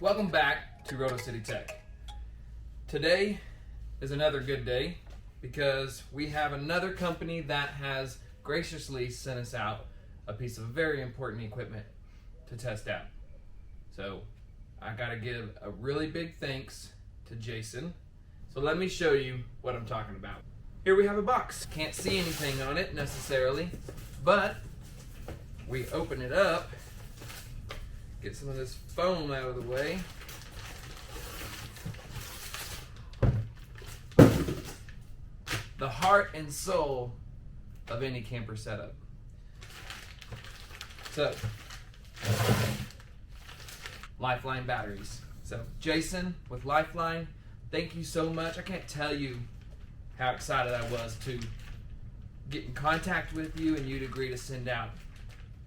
Welcome back to RotoCityTech. Today is another good day because we have another company that has graciously sent us out a piece of very important equipment to test out. So I gotta give a really big thanks to Jason. So let me show you what I'm talking about. Here we have a box. Can't see anything on it necessarily, but we open it up, get some of this foam out of the way. The heart and soul of any camper setup. So, Lifeline batteries. So, Jason with Lifeline, thank you so much. I can't tell you how excited I was to get in contact with you and you'd agree to send out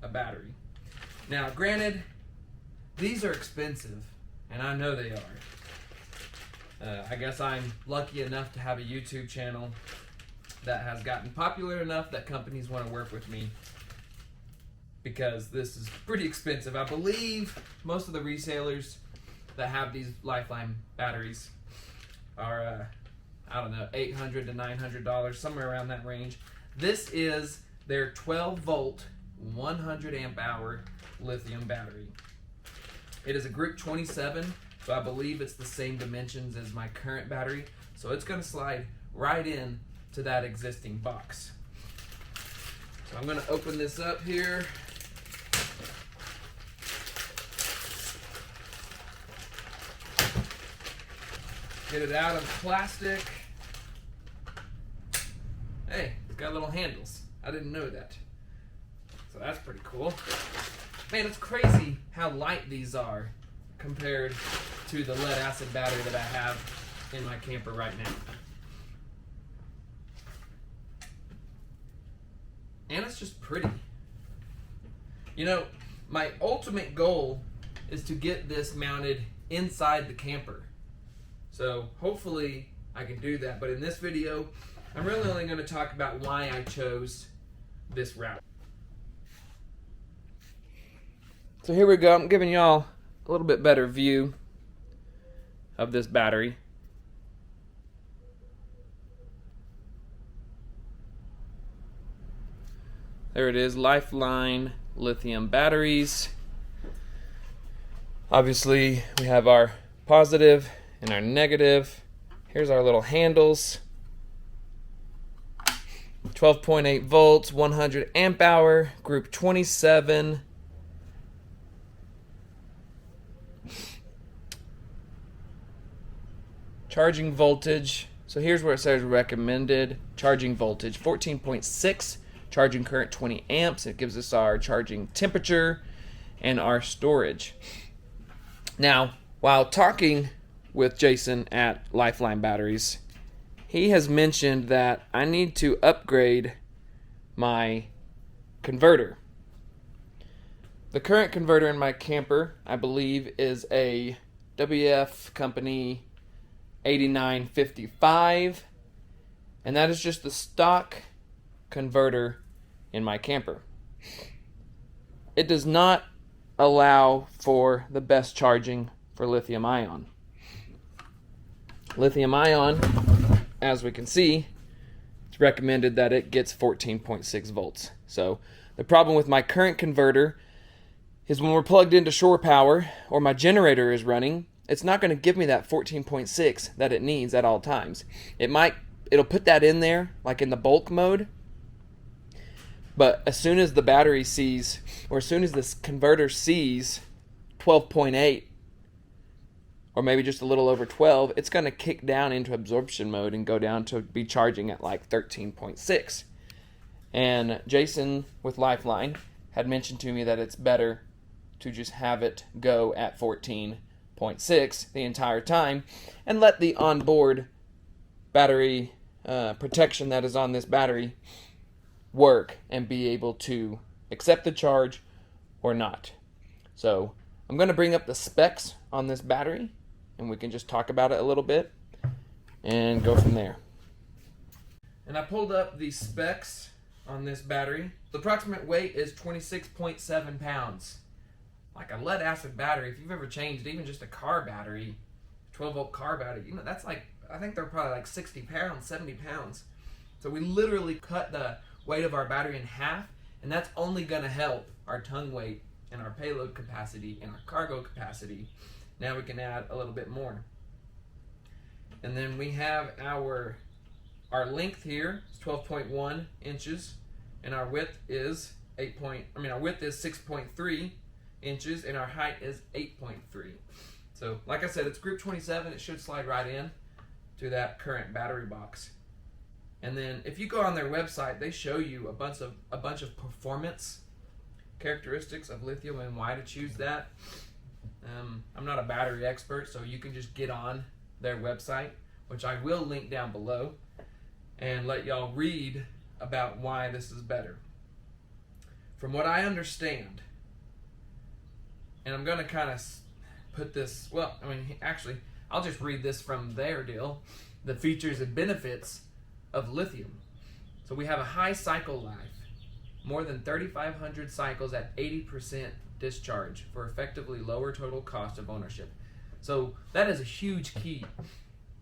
a battery. Now, granted, these are expensive, and I know they are. I guess I'm lucky enough to have a YouTube channel that has gotten popular enough that companies want to work with me because this is pretty expensive. I believe most of the resellers that have these Lifeline batteries are, I don't know, $800 to $900, somewhere around that range. This is their 12 volt, 100 amp hour lithium battery. It is a group 27, so I believe it's the same dimensions as my current battery. So it's going to slide right in to that existing box. So I'm going to open this up here. Get it out of the plastic. Hey, it's got little handles. I didn't know that. So that's pretty cool. Man, it's crazy how light these are compared to the lead acid battery that I have in my camper right now. And it's just pretty. You know, my ultimate goal is to get this mounted inside the camper. So hopefully I can do that. But in this video, I'm really only going to talk about why I chose this route. So here we go. I'm giving y'all a little bit better view of this battery. There it is, Lifeline lithium batteries. Obviously, we have our positive and our negative. Here's our little handles. 12.8 volts, 100 amp hour, group 27. Charging voltage. So here's where it says recommended charging voltage, 14.6. Charging current 20 amps. It gives us our charging temperature and our storage. Now, while talking with Jason at Lifeline Batteries, he has mentioned that I need to upgrade my converter. The current converter in my camper, I believe, is a WF Company 8955, and that is just the stock converter in my camper. It does not allow for the best charging for lithium ion. Lithium ion, as we can see, it's recommended that it gets 14.6 volts. So the problem with my current converter is when we're plugged into shore power or my generator is running, it's not going to give me that 14.6 that it needs at all times. It'll put that in there like in the bulk mode. But as soon as the battery sees, or as soon as this converter sees 12.8, or maybe just a little over 12, it's going to kick down into absorption mode and go down to be charging at like 13.6. And Jason with Lifeline had mentioned to me that it's better to just have it go at 14.6 the entire time and let the onboard battery protection that is on this battery work and be able to accept the charge or not. So I'm going to bring up the specs on this battery and we can just talk about it a little bit and go from there. And I pulled up the specs on this battery. The approximate weight is 26.7 pounds. like a lead acid battery, if you've ever changed even just a car battery, 12-volt car battery, you know, that's like, I think they're probably like 60 pounds, 70 pounds. So we literally cut the weight of our battery in half, and that's only going to help our tongue weight and our payload capacity and our cargo capacity. Now we can add a little bit more. And then we have our length here is 12.1 inches, and our width is our width is 6.3 inches, and our height is 8.3. So like I said, it's group 27. It should slide right in to that current battery box. And then if you go on their website, they show you a bunch of performance characteristics of lithium and why to choose that. I'm not a battery expert, so you can just get on their website, which I will link down below, and let y'all read about why this is better. From what I understand, and I'm going to kind of put this, actually, I'll just read this from their deal, the features and benefits of lithium. So we have a high cycle life, more than 3,500 cycles at 80% discharge for effectively lower total cost of ownership. So that is a huge key.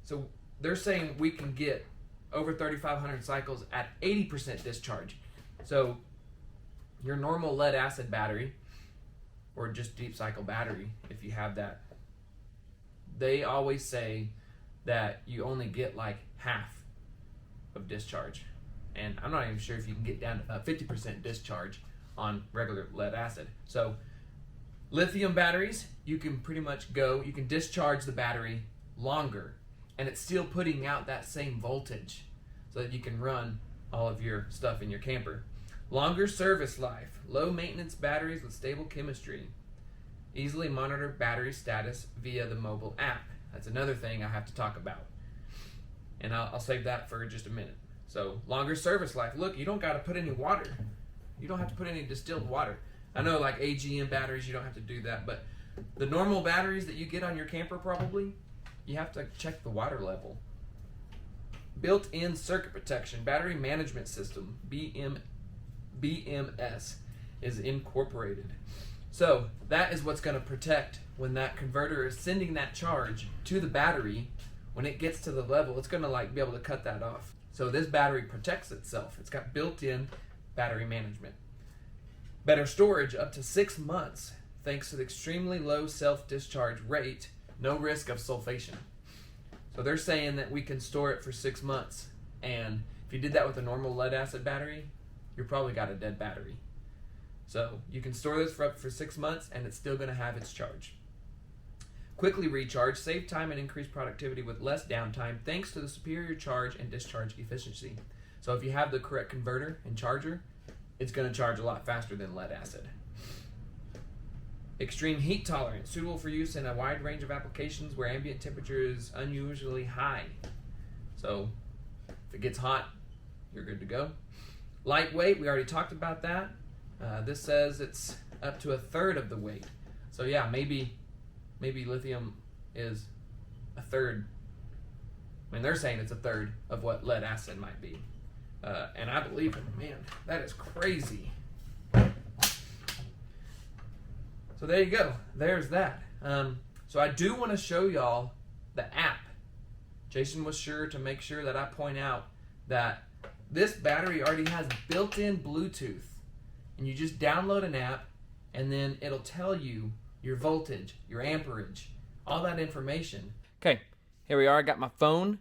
So they're saying we can get over 3,500 cycles at 80% discharge. So your normal lead acid battery, or just deep cycle battery, if you have that, they always say that you only get like half of discharge. And I'm not even sure if you can get down to 50% discharge on regular lead acid. So lithium batteries, you can pretty much you can discharge the battery longer, and it's still putting out that same voltage so that you can run all of your stuff in your camper. Longer service life, low maintenance batteries with stable chemistry, easily monitor battery status via the mobile app. That's another thing I have to talk about, and I'll save that for just a minute. So longer service life. Look, you don't got to put any water. You don't have to put any distilled water. I know like AGM batteries, you don't have to do that, but the normal batteries that you get on your camper probably, you have to check the water level. Built-in circuit protection, battery management system, BMS, is incorporated. So that is what's going to protect when that converter is sending that charge to the battery. When it gets to the level, it's going to like be able to cut that off. So this battery protects itself. It's got built-in battery management. Better storage up to 6 months thanks to the extremely low self-discharge rate, no risk of sulfation. So they're saying that we can store it for 6 months. And if you did that with a normal lead acid battery, you're probably got a dead battery. So you can store this for 6 months and it's still going to have its charge. Quickly recharge, save time and increase productivity with less downtime thanks to the superior charge and discharge efficiency. So if you have the correct converter and charger, it's going to charge a lot faster than lead acid. Extreme heat tolerance, suitable for use in a wide range of applications where ambient temperature is unusually high. So if it gets hot, you're good to go. Lightweight, we already talked about that. This says it's up to 1/3 of the weight. So yeah, maybe lithium is 1/3. I mean, they're saying it's 1/3 of what lead acid might be. And I believe it. Man, that is crazy. So there you go. There's that. So I do want to show y'all the app. Jason was sure to make sure that I point out that this battery already has built-in Bluetooth. And you just download an app, and then it'll tell you your voltage, your amperage, all that information. Okay, here we are. I got my phone.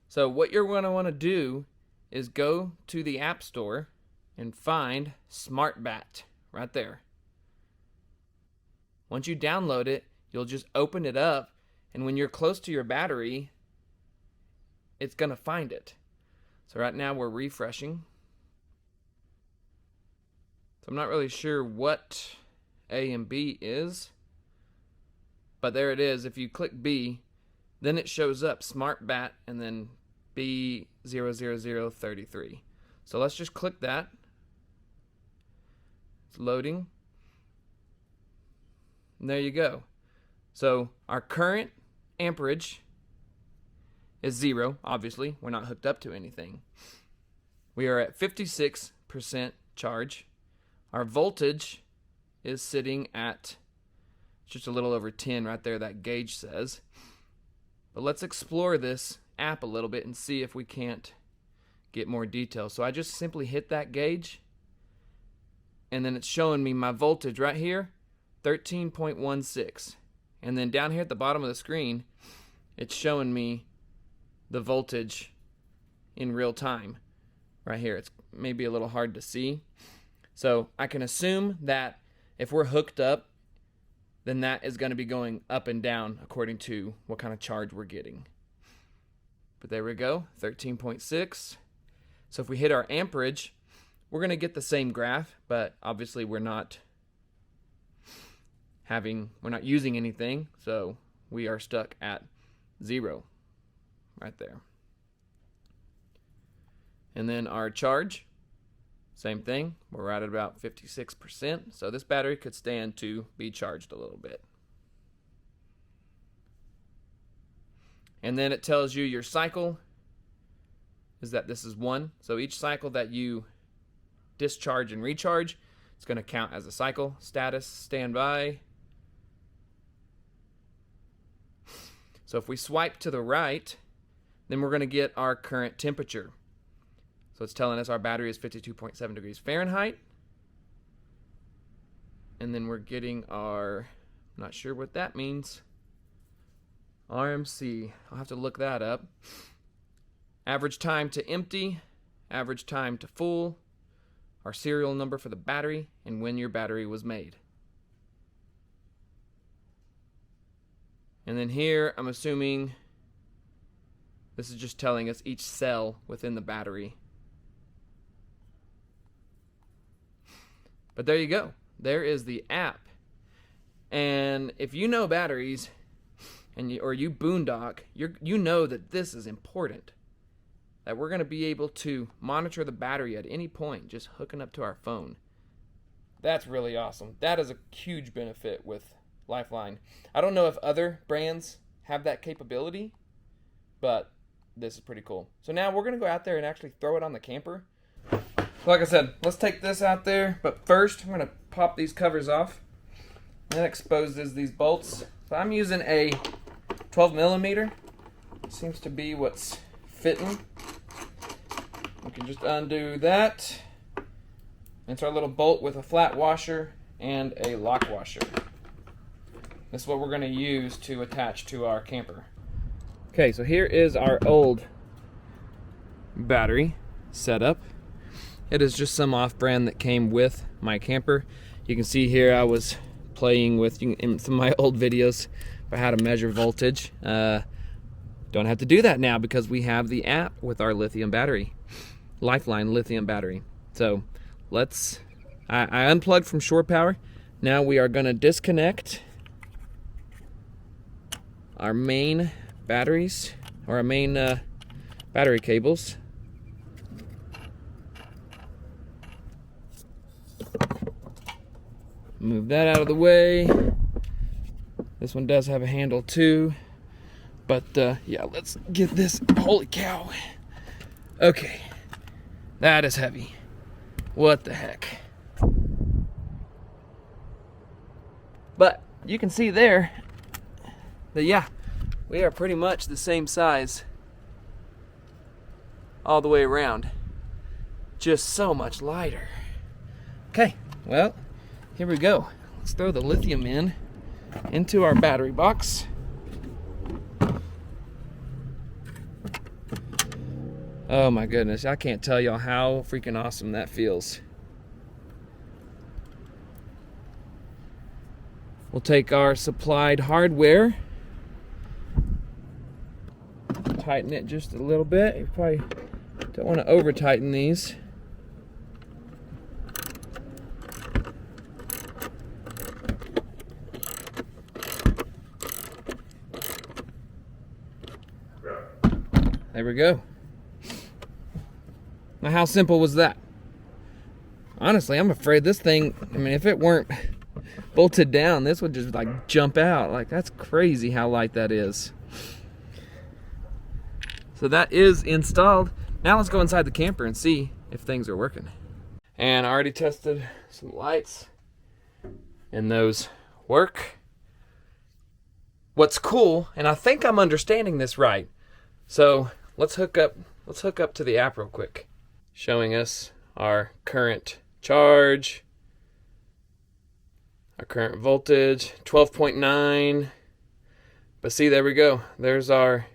So what you're going to want to do is go to the App Store and find SmartBat right there. Once you download it, you'll just open it up, and when you're close to your battery, it's going to find it. So right now we're refreshing. So I'm not really sure what A and B is, but there it is. If you click B, then it shows up SmartBat and then B00033. So let's just click that. It's loading. And there you go. So our current amperage is 0, obviously. We're not hooked up to anything. We are at 56% charge. Our voltage is sitting at It's just a little over 10 right there, that gauge says. But let's explore this app a little bit and see if we can't get more detail. So I just simply hit that gauge, and then it's showing me my voltage right here, 13.16. And then down here at the bottom of the screen, it's showing me the voltage in real time. Right here, it's maybe a little hard to see. So I can assume that if we're hooked up, then that is going to be going up and down according to what kind of charge we're getting. But there we go, 13.6. So if we hit our amperage, we're going to get the same graph, but obviously we're not using anything, so we are stuck at 0 right there. And then our charge, same thing, we're right at about 56%, so this battery could stand to be charged a little bit. And then it tells you your cycle is that this is 1, so each cycle that you discharge and recharge, it's going to count as a cycle. Status, standby. So if we swipe to the right, then we're going to get our current temperature. So it's telling us our battery is 52.7 degrees Fahrenheit. And then we're getting our, I'm not sure what that means, RMC. I'll have to look that up. Average time to empty, average time to full, our serial number for the battery, and when your battery was made. And then here, I'm assuming this is just telling us each cell within the battery. But there you go. There is the app. And if you know batteries, or you boondock, you know that this is important. That we're going to be able to monitor the battery at any point, just hooking up to our phone. That's really awesome. That is a huge benefit with Lifeline. I don't know if other brands have that capability, but this is pretty cool. So now we're going to go out there and actually throw it on the camper. Like I said, let's take this out there, but first I'm going to pop these covers off. That exposes these bolts. So I'm using a 12 millimeter. Seems to be what's fitting. We can just undo that. It's our little bolt with a flat washer and a lock washer. This is what we're going to use to attach to our camper. Okay, so here is our old battery setup. It is just some off-brand that came with my camper. You can see here I was playing with, in some of my old videos, about how to measure voltage. Don't have to do that now because we have the app with our lithium battery. Lifeline lithium battery. So I unplugged from shore power. Now we are going to disconnect our main batteries, or our main battery cables. Move that out of the way. This one does have a handle too. But yeah, let's get this. Holy cow. Okay. That is heavy. What the heck? But you can see there that, yeah, we are pretty much the same size all the way around. Just so much lighter. Okay, well, here we go. Let's throw the lithium into our battery box. Oh my goodness, I can't tell y'all how freaking awesome that feels. We'll take our supplied hardware, tighten it just a little bit. You probably don't want to over tighten these. There we go. Now, how simple was that? Honestly, I'm afraid this thing, I mean, if it weren't bolted down, this would just like jump out. Like, that's crazy how light that is. So that is installed. Now let's go inside the camper and see if things are working. And I already tested some lights, and those work. what's cool, and I think I'm understanding this right. So let's hook up to the app real quick, showing us our current charge, our current voltage, 12.9. But see, there we go. There's our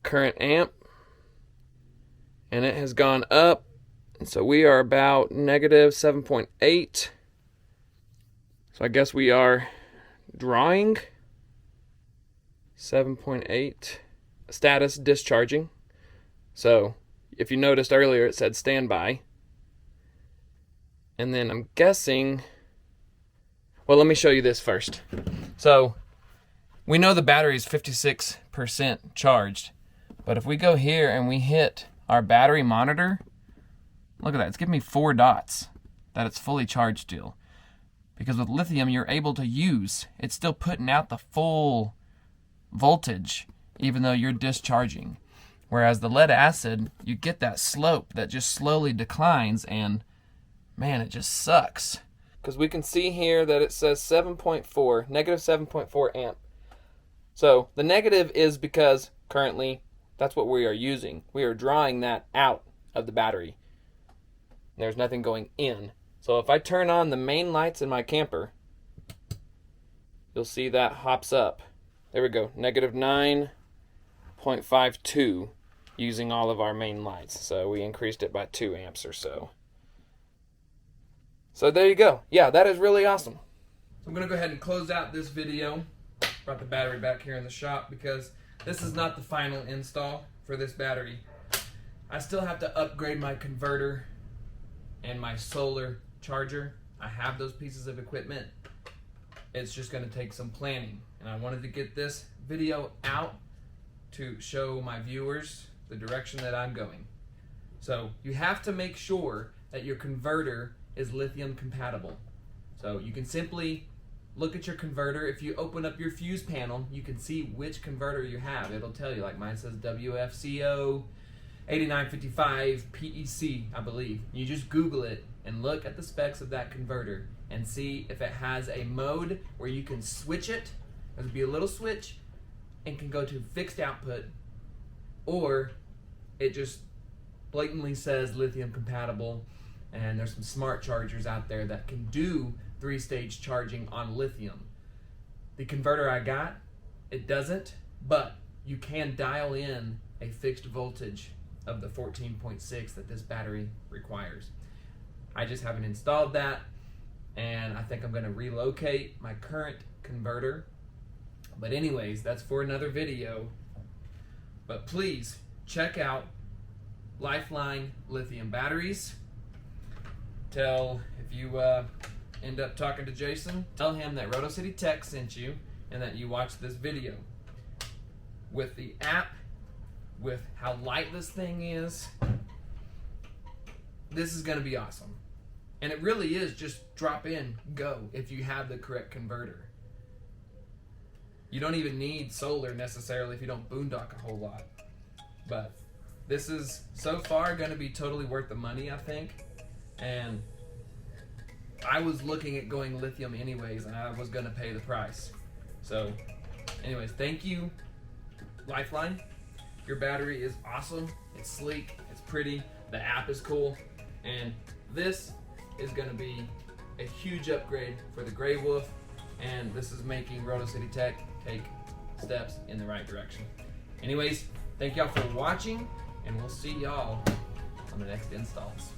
current amp, and it has gone up. And so we are about negative 7.8. So I guess we are drawing 7.8. Status discharging. So if you noticed earlier, it said standby. And then I'm guessing, well, let me show you this first. So we know the battery is 56% charged, but if we go here and we hit our battery monitor, look at that, it's giving me 4 dots that it's fully charged still. Because with lithium, you're able to use, it's still putting out the full voltage, even though you're discharging. Whereas the lead acid, you get that slope that just slowly declines, and man, it just sucks. Because we can see here that it says 7.4, negative 7.4 amp. So the negative is because currently that's what we are using. We are drawing that out of the battery. There's nothing going in. So if I turn on the main lights in my camper, you'll see that hops up. There we go, negative 9.52 using all of our main lights. So we increased it by 2 amps or so. So there you go. Yeah, that is really awesome. So I'm going to go ahead and close out this video. Brought the battery back here in the shop because this is not the final install for this battery. I still have to upgrade my converter and my solar charger. I have those pieces of equipment. It's just going to take some planning, and I wanted to get this video out to show my viewers the direction that I'm going. So you have to make sure that your converter is lithium compatible. So you can simply look at your converter. If you open up your fuse panel, you can see which converter you have. It'll tell you, like mine says WFCO 8955 PEC, I believe. You just Google it and look at the specs of that converter and see if it has a mode where you can switch it. There'll be a little switch and can go to fixed output, or it just blatantly says lithium compatible, and there's some smart chargers out there that can do 3-stage charging on lithium. The converter I got, it doesn't, but you can dial in a fixed voltage of the 14.6 that this battery requires. I just haven't installed that, and I think I'm going to relocate my current converter. But anyways, that's for another video. But please check out Lifeline lithium batteries. If you end up talking to Jason, tell him that RotoCityTech sent you and that you watched this video. With the app, with how light this thing is, this is going to be awesome. And it really is just drop in, go, if you have the correct converter. You don't even need solar necessarily if you don't boondock a whole lot. But this is so far going to be totally worth the money, I think. And I was looking at going lithium anyways, and I was going to pay the price. So anyways, thank you, Lifeline. Your battery is awesome. It's sleek. It's pretty. The app is cool. And this is going to be a huge upgrade for the Grey Wolf. And this is making RotoCityTech take steps in the right direction. Anyways, thank y'all for watching, and we'll see y'all on the next installs.